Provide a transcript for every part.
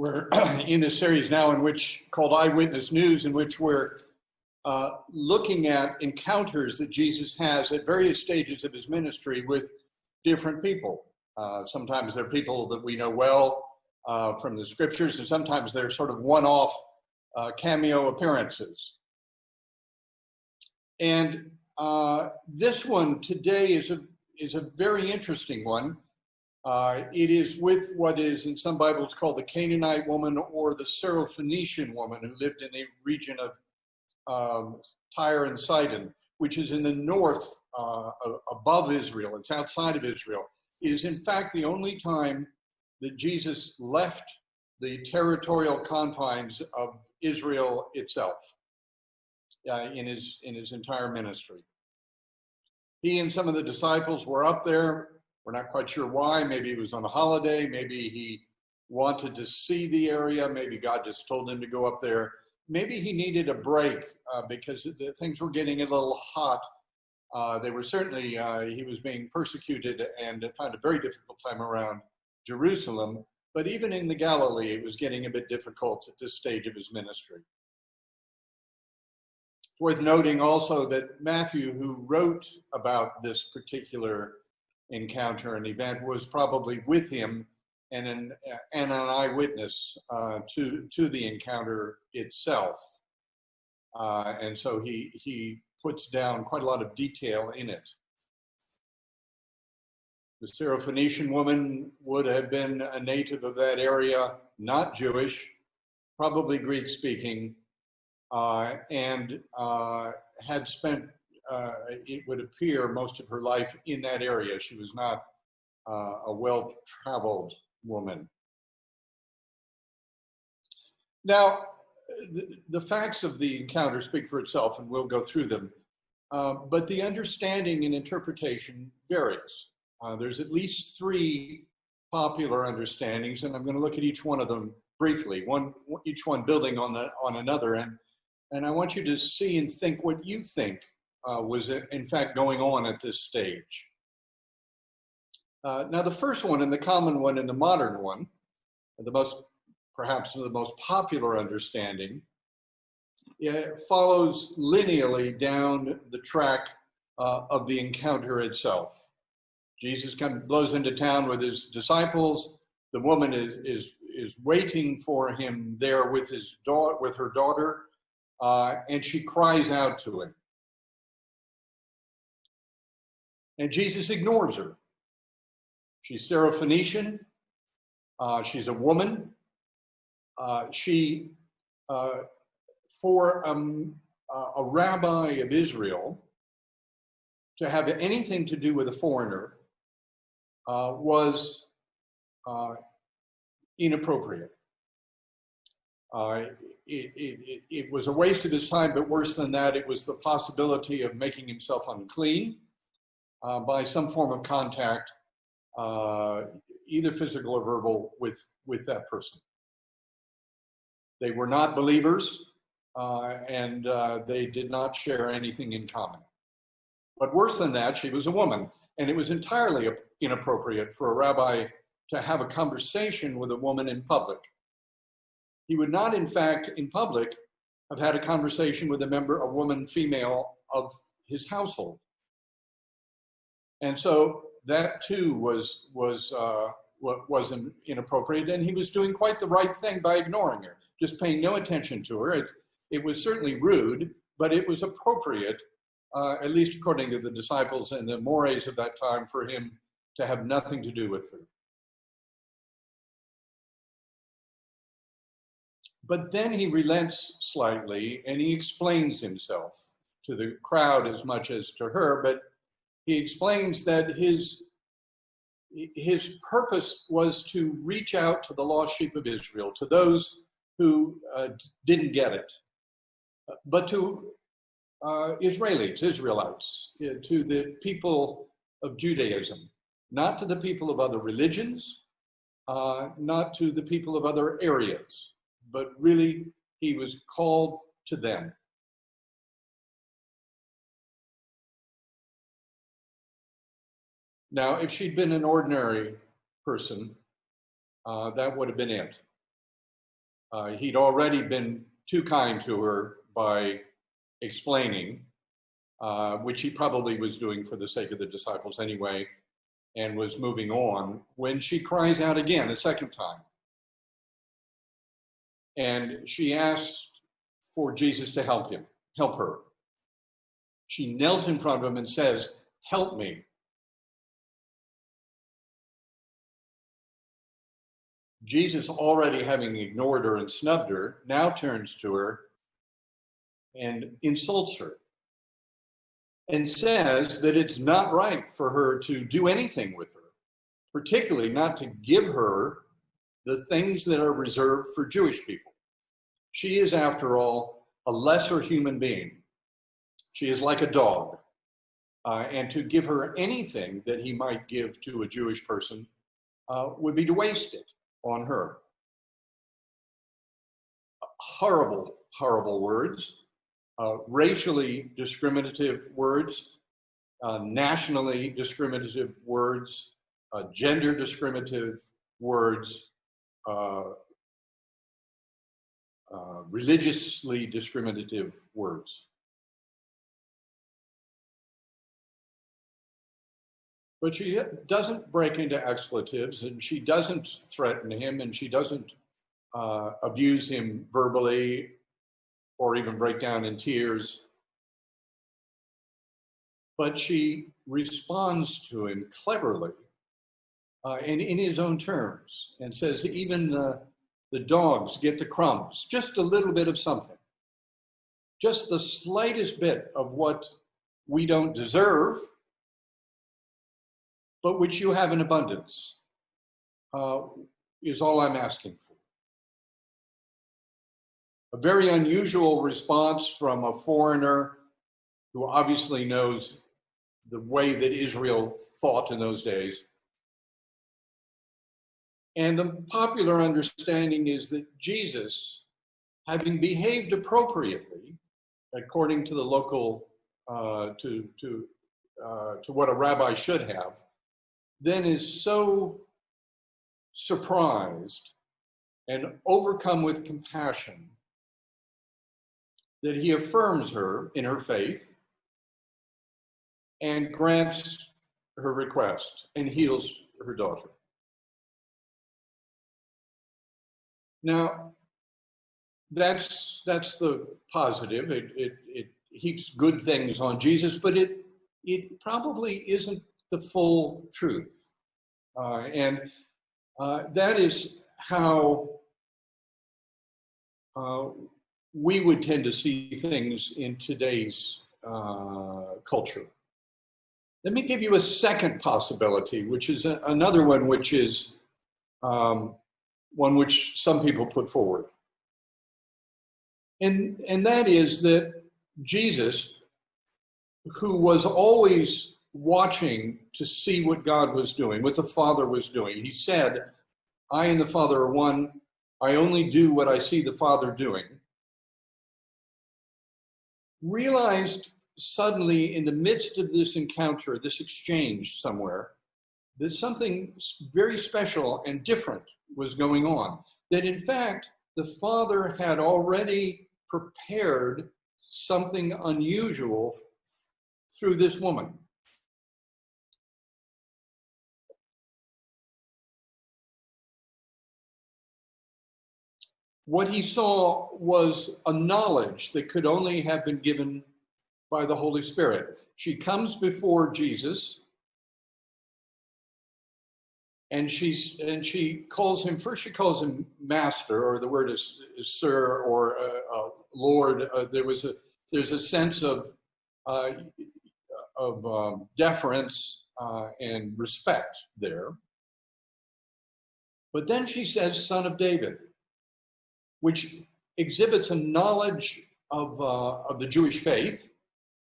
We're in a series now called Eyewitness News, in which we're looking at encounters that Jesus has at various stages of his ministry with different people. Sometimes they're people that we know well from the scriptures, and sometimes they're sort of one-off cameo appearances. And this one today is a very interesting one. It is with what is in some Bibles called the Canaanite woman or the Syrophoenician woman who lived in the region of Tyre and Sidon, which is in the north above Israel. It's outside of Israel. It is in fact the only time that Jesus left the territorial confines of Israel itself in his entire ministry. He and some of the disciples were up there. We're not quite sure why. Maybe he was on a holiday. Maybe he wanted to see the area. Maybe God just told him to go up there. Maybe he needed a break because things were getting a little hot. They were certainly, he was being persecuted and found a very difficult time around Jerusalem. But even in the Galilee, it was getting a bit difficult at this stage of his ministry. It's worth noting also that Matthew, who wrote about this particular encounter and event, was probably with him and an eyewitness to the encounter itself. And so he puts down quite a lot of detail in it. The Syrophoenician woman would have been a native of that area, not Jewish, probably Greek-speaking, and had spent it would appear most of her life in that area. She was not a well-traveled woman. Now, the facts of the encounter speak for itself, and we'll go through them. But the understanding and interpretation varies. There's at least three popular understandings, and I'm going to look at each one of them briefly, each one building on another. And I want you to see and think what you think was in fact going on at this stage. Now, the first one and the common one and the modern one, perhaps the most popular understanding, follows linearly down the track of the encounter itself. Jesus blows into town with his disciples. The woman is waiting for him there with her daughter, and she cries out to him. And Jesus ignores her. She's Syrophoenician. She's a woman. For a rabbi of Israel to have anything to do with a foreigner was inappropriate. It was a waste of his time, but worse than that, it was the possibility of making himself unclean by some form of contact, either physical or verbal, with that person. They were not believers, and they did not share anything in common. But worse than that, she was a woman, and it was entirely inappropriate for a rabbi to have a conversation with a woman in public. He would not, in fact, in public, have had a conversation with a woman, female of his household. And so that too was inappropriate, and he was doing quite the right thing by ignoring her, just paying no attention to her. It was certainly rude, but it was appropriate, at least according to the disciples and the mores of that time, for him to have nothing to do with her. But then he relents slightly, and he explains himself to the crowd as much as to her, but he explains that his purpose was to reach out to the lost sheep of Israel, to those who didn't get it, but to Israelites, to the people of Judaism, not to the people of other religions, not to the people of other areas, but really he was called to them. Now, if she'd been an ordinary person, that would have been it. He'd already been too kind to her by explaining, which he probably was doing for the sake of the disciples anyway, and was moving on, when she cries out again a second time. And she asked for Jesus to help her. She knelt in front of him and says, "Help me." Jesus, already having ignored her and snubbed her, now turns to her and insults her and says that it's not right for her to do anything with her, particularly not to give her the things that are reserved for Jewish people. She is, after all, a lesser human being. She is like a dog. And to give her anything that he might give to a Jewish person would be to waste it on her. Horrible, horrible words, racially discriminative words, nationally discriminative words, gender discriminative words, religiously discriminative words. But she doesn't break into expletives, and she doesn't threaten him, and she doesn't abuse him verbally or even break down in tears. But she responds to him cleverly and in his own terms, and says even the dogs get the crumbs, just a little bit of something, just the slightest bit of what we don't deserve, but which you have in abundance, is all I'm asking for. A very unusual response from a foreigner who obviously knows the way that Israel thought in those days. And the popular understanding is that Jesus, having behaved appropriately, according to the local, to what a rabbi should have, then is so surprised and overcome with compassion that he affirms her in her faith and grants her request and heals her daughter. Now, that's the positive. It heaps good things on Jesus, but it probably isn't the full truth. And that is how we would tend to see things in today's culture. Let me give you a second possibility, which is another one, which is one which some people put forward. And that is that Jesus, who was always watching to see what God was doing, what the Father was doing. He said, "I and the Father are one. I only do what I see the Father doing." Realized suddenly in the midst of this encounter, this exchange somewhere, that something very special and different was going on. That in fact, the Father had already prepared something unusual through this woman. What he saw was a knowledge that could only have been given by the Holy Spirit. She comes before Jesus, and she calls him, first she calls him master, or the word is sir, or Lord. There's a sense of deference and respect there. But then she says, "Son of David," which exhibits a knowledge of the Jewish faith,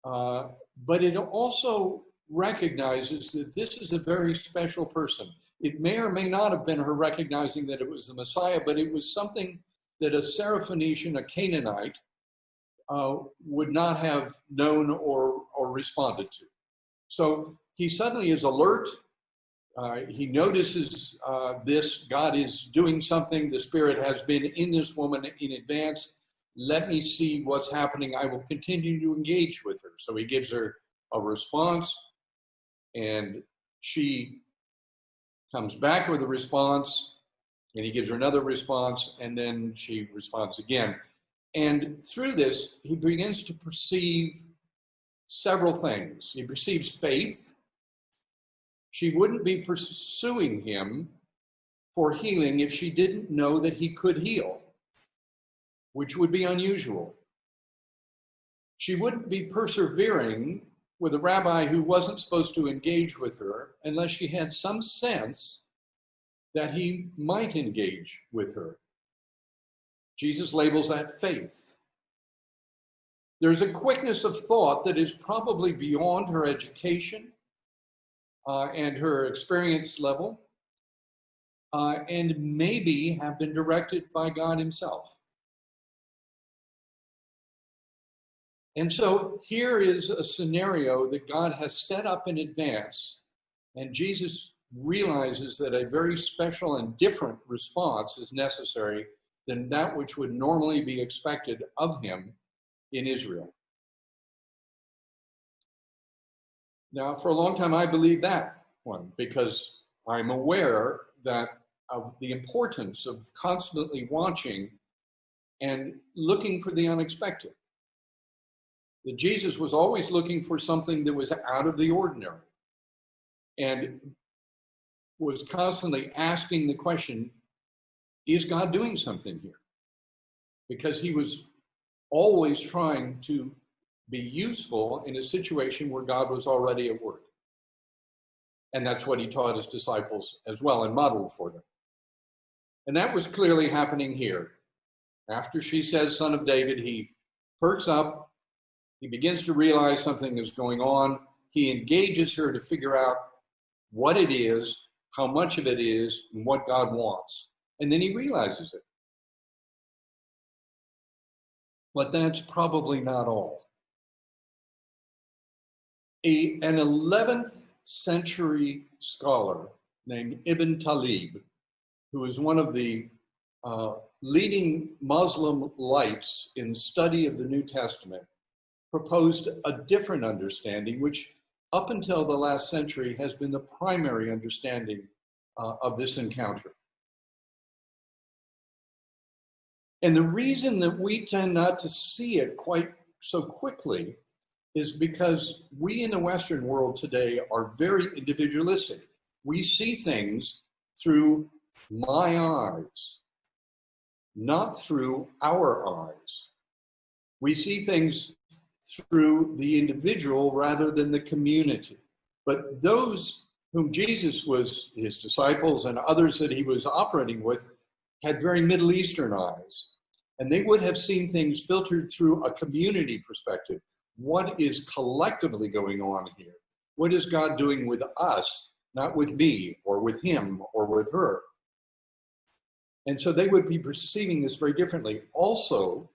but it also recognizes that this is a very special person. It may or may not have been her recognizing that it was the Messiah, but it was something that a Syrophoenician, a Canaanite, would not have known or responded to. So he suddenly is alert, he notices this. God is doing something. The Spirit has been in this woman in advance. Let me see what's happening. I will continue to engage with her. So he gives her a response, and she comes back with a response, and he gives her another response, and then she responds again. And through this, he begins to perceive several things. He perceives faith. She wouldn't be pursuing him for healing if she didn't know that he could heal, which would be unusual. She wouldn't be persevering with a rabbi who wasn't supposed to engage with her unless she had some sense that he might engage with her. Jesus labels that faith. There's a quickness of thought that is probably beyond her education and her experience level, and maybe have been directed by God himself. And so here is a scenario that God has set up in advance, and Jesus realizes that a very special and different response is necessary than that which would normally be expected of him in Israel. Now, for a long time, I believed that one because I'm aware that of the importance of constantly watching and looking for the unexpected. That Jesus was always looking for something that was out of the ordinary and was constantly asking the question, is God doing something here? Because he was always trying to be useful in a situation where God was already at work. And that's what he taught his disciples as well and modeled for them. And that was clearly happening here. After she says, Son of David, he perks up. He begins to realize something is going on. He engages her to figure out what it is, how much of it is, and what God wants. And then he realizes it. But that's probably not all. An 11th century scholar named Ibn Talib, who is one of the leading Muslim lights in study of the New Testament, proposed a different understanding, which up until the last century has been the primary understanding of this encounter. And the reason that we tend not to see it quite so quickly is because we in the Western world today are very individualistic. We see things through my eyes, not through our eyes. We see things through the individual rather than the community. But those whom Jesus was, his disciples and others that he was operating with, had very Middle Eastern eyes. And they would have seen things filtered through a community perspective. What is collectively going on here? What is God doing with us, not with me or with him or with her? And so they would be perceiving this very differently. Also,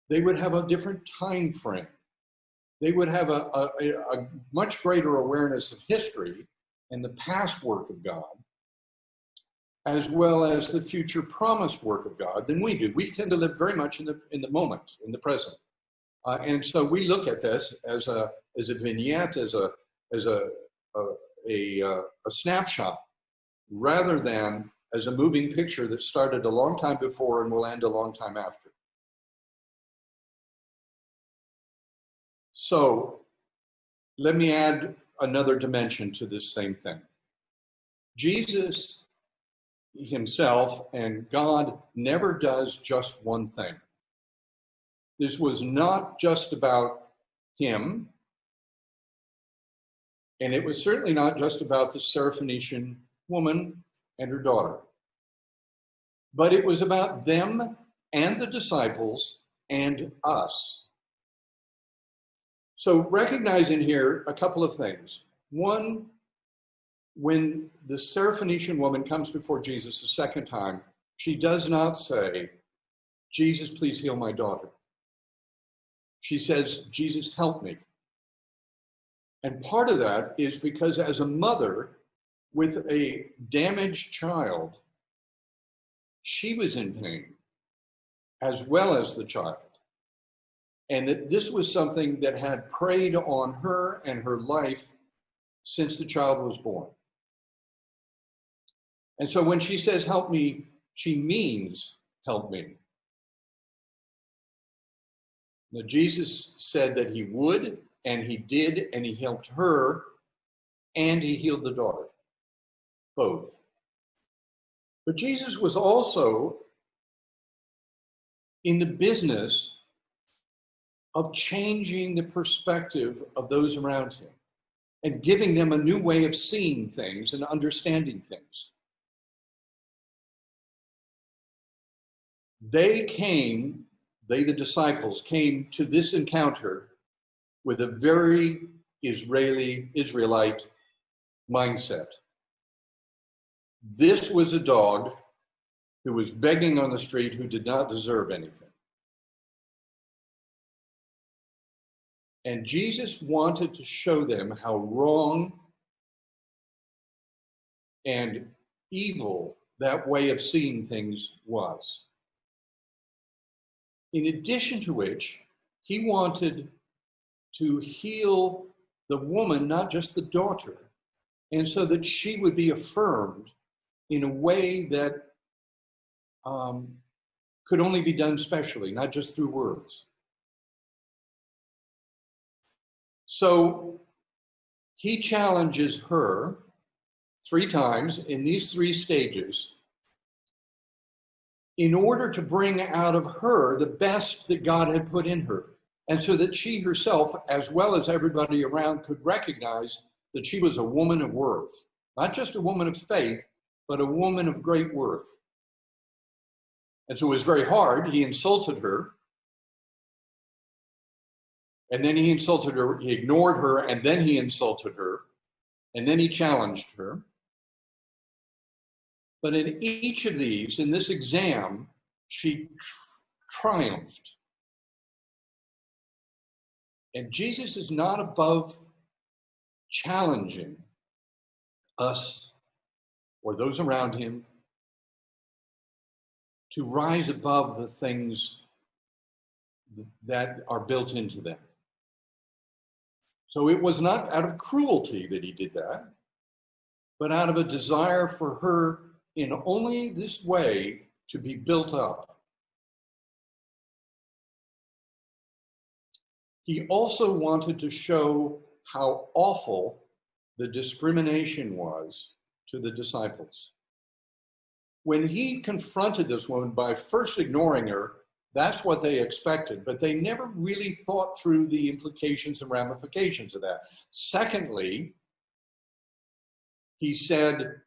they would have a different time frame. They would have a much greater awareness of history and the past work of God, as well as the future promised work of God than we do. We tend to live very much in the moment, in the present. And so we look at this as a vignette, as a snapshot, rather than as a moving picture that started a long time before and will end a long time after. So let me add another dimension to this same thing. Jesus himself and God never does just one thing. This was not just about him, and it was certainly not just about the Syrophoenician woman and her daughter, but it was about them and the disciples and us. So recognizing here a couple of things. One, when the Syrophoenician woman comes before Jesus the second time, she does not say, Jesus, please heal my daughter. She says, Jesus, help me. And part of that is because as a mother, with a damaged child, she was in pain as well as the child. And that this was something that had preyed on her and her life since the child was born. And so when she says, help me, she means help me. Now, Jesus said that he would, and he did, and he helped her, and he healed the daughter, both. But Jesus was also in the business of changing the perspective of those around him and giving them a new way of seeing things and understanding things. The disciples, came to this encounter with a very Israelite mindset. This was a dog who was begging on the street who did not deserve anything. And Jesus wanted to show them how wrong and evil that way of seeing things was. In addition to which, he wanted to heal the woman, not just the daughter, and so that she would be affirmed in a way that could only be done specially, not just through words. So he challenges her 3 times in these 3 stages in order to bring out of her the best that God had put in her, and so that she herself, as well as everybody around, could recognize that she was a woman of worth, not just a woman of faith, but a woman of great worth. And so it was very hard. He insulted her, and then he insulted her, he ignored her, and then he insulted her, and then he challenged her. But in each of these, in this exam, she triumphed. And Jesus is not above challenging us or those around him to rise above the things that are built into them. So it was not out of cruelty that he did that, but out of a desire for her in only this way to be built up. He also wanted to show how awful the discrimination was to the disciples. When he confronted this woman by first ignoring her, that's what they expected, but they never really thought through the implications and ramifications of that. Secondly, he said,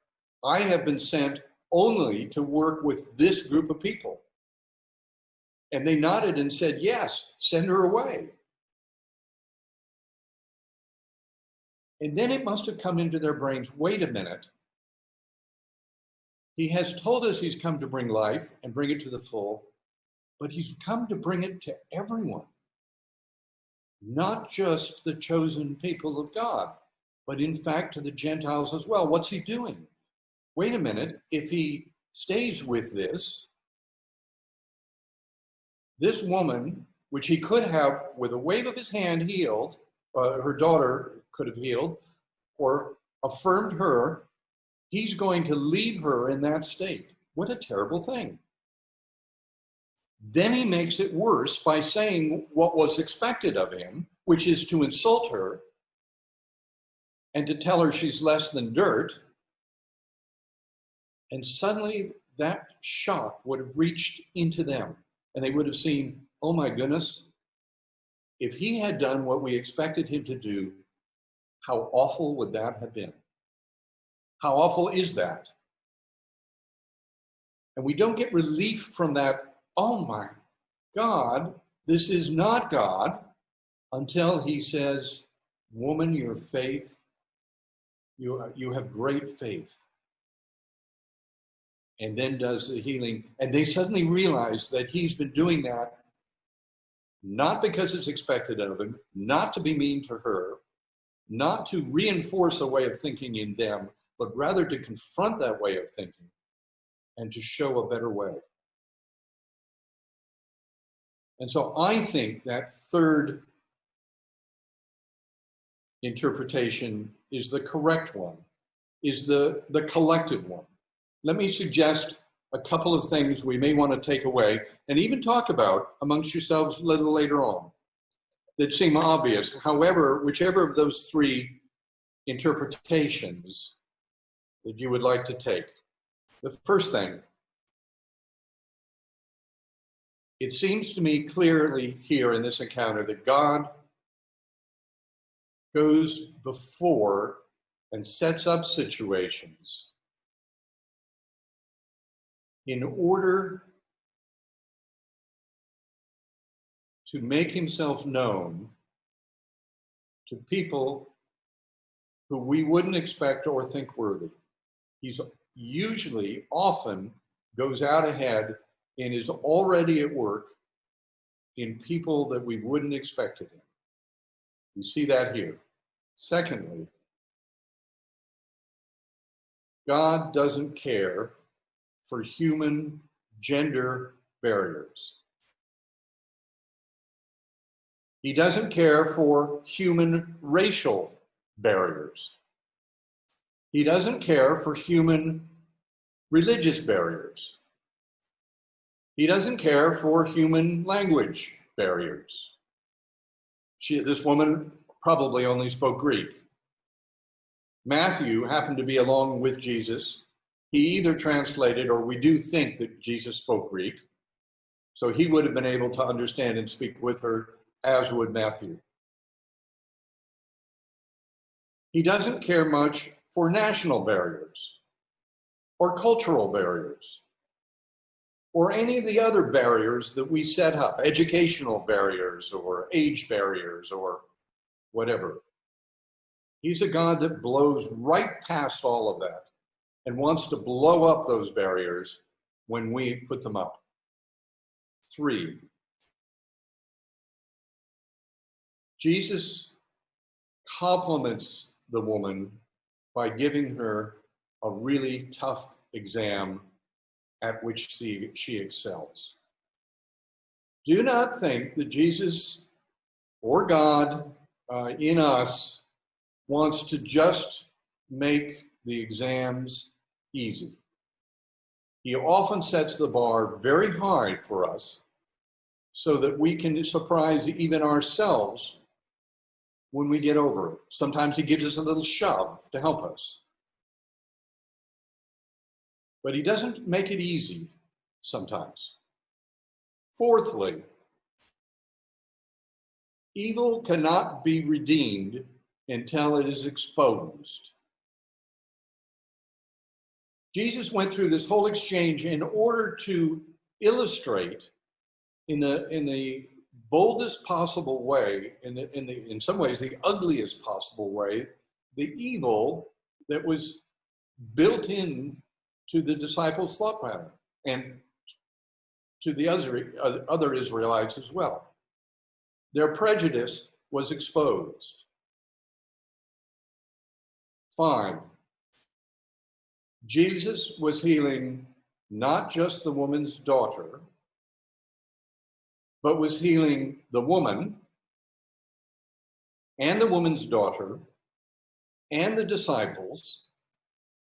I have been sent only to work with this group of people. And they nodded and said, yes, send her away. And then it must have come into their brains, wait a minute. He has told us he's come to bring life and bring it to the full, but he's come to bring it to everyone, not just the chosen people of God, but in fact to the Gentiles as well. What's he doing? Wait a minute, if he stays with this woman, which he could have with a wave of his hand healed, her daughter could have healed, or affirmed her, he's going to leave her in that state. What a terrible thing. Then he makes it worse by saying what was expected of him, which is to insult her and to tell her she's less than dirt. And suddenly that shock would have reached into them, and they would have seen, oh my goodness, if he had done what we expected him to do, how awful would that have been? How awful is that? And we don't get relief from that, oh my God, this is not God, until he says, woman, your faith, you have great faith. And then does the healing. And they suddenly realize that he's been doing that not because it's expected of him, not to be mean to her, not to reinforce a way of thinking in them, but rather to confront that way of thinking and to show a better way. And so I think that third interpretation is the correct one, is the collective one. Let me suggest a couple of things we may want to take away and even talk about amongst yourselves a little later on that seem obvious. However, whichever of those three interpretations that you would like to take. The first thing, it seems to me clearly here in this encounter that God goes before and sets up situations in order to make himself known to people who we wouldn't expect or think worthy. He's usually, often, goes out ahead and is already at work in people that we wouldn't expect it in. We see that here. Secondly, God doesn't care for human gender barriers. He doesn't care for human racial barriers. He doesn't care for human religious barriers. He doesn't care for human language barriers. This woman probably only spoke Greek. Matthew happened to be along with Jesus. He either translated, or we do think that Jesus spoke Greek, so he would have been able to understand and speak with her, as would Matthew. He doesn't care much for national barriers or cultural barriers or any of the other barriers that we set up, educational barriers or age barriers or whatever. He's a God that blows right past all of that and wants to blow up those barriers when we put them up. 3, Jesus compliments the woman by giving her a really tough exam at which she excels. Do not think that Jesus or God in us wants to just make the exams easy. He often sets the bar very high for us so that we can surprise even ourselves when we get over it. Sometimes he gives us a little shove to help us. But he doesn't make it easy sometimes. Fourthly, evil cannot be redeemed until it is exposed. Jesus went through this whole exchange in order to illustrate in the boldest possible way, in some ways the ugliest possible way, the evil that was built in to the disciples' thought pattern and to the other Israelites as well. Their prejudice was exposed. 5, Jesus was healing not just the woman's daughter, but was healing the woman and the woman's daughter and the disciples.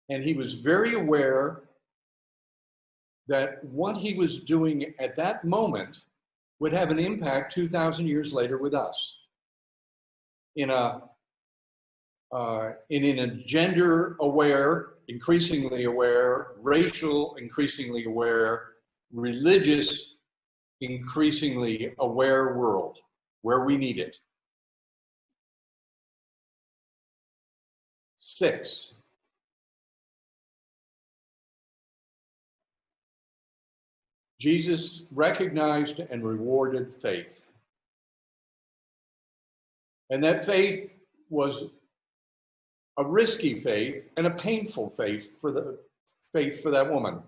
And he was very aware that what he was doing at that moment would have an impact 2,000 years later with us in a gender aware, increasingly aware, racial, increasingly aware, religious, increasingly aware world where we need it. 6, Jesus recognized and rewarded faith. And that faith was a risky faith and a painful faith for that woman.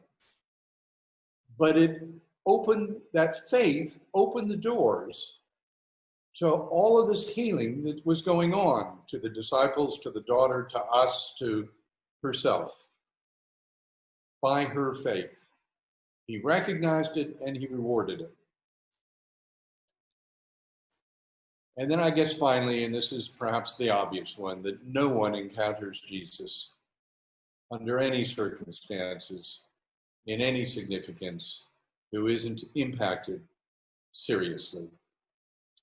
But that faith opened the doors to all of this healing that was going on, to the disciples, to the daughter, to us, to herself by her faith. He recognized it and he rewarded it. And then I guess finally, and this is perhaps the obvious one, that no one encounters Jesus under any circumstances, in any significance, who isn't impacted seriously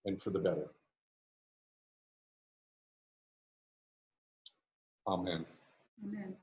and for the better. Amen. Amen.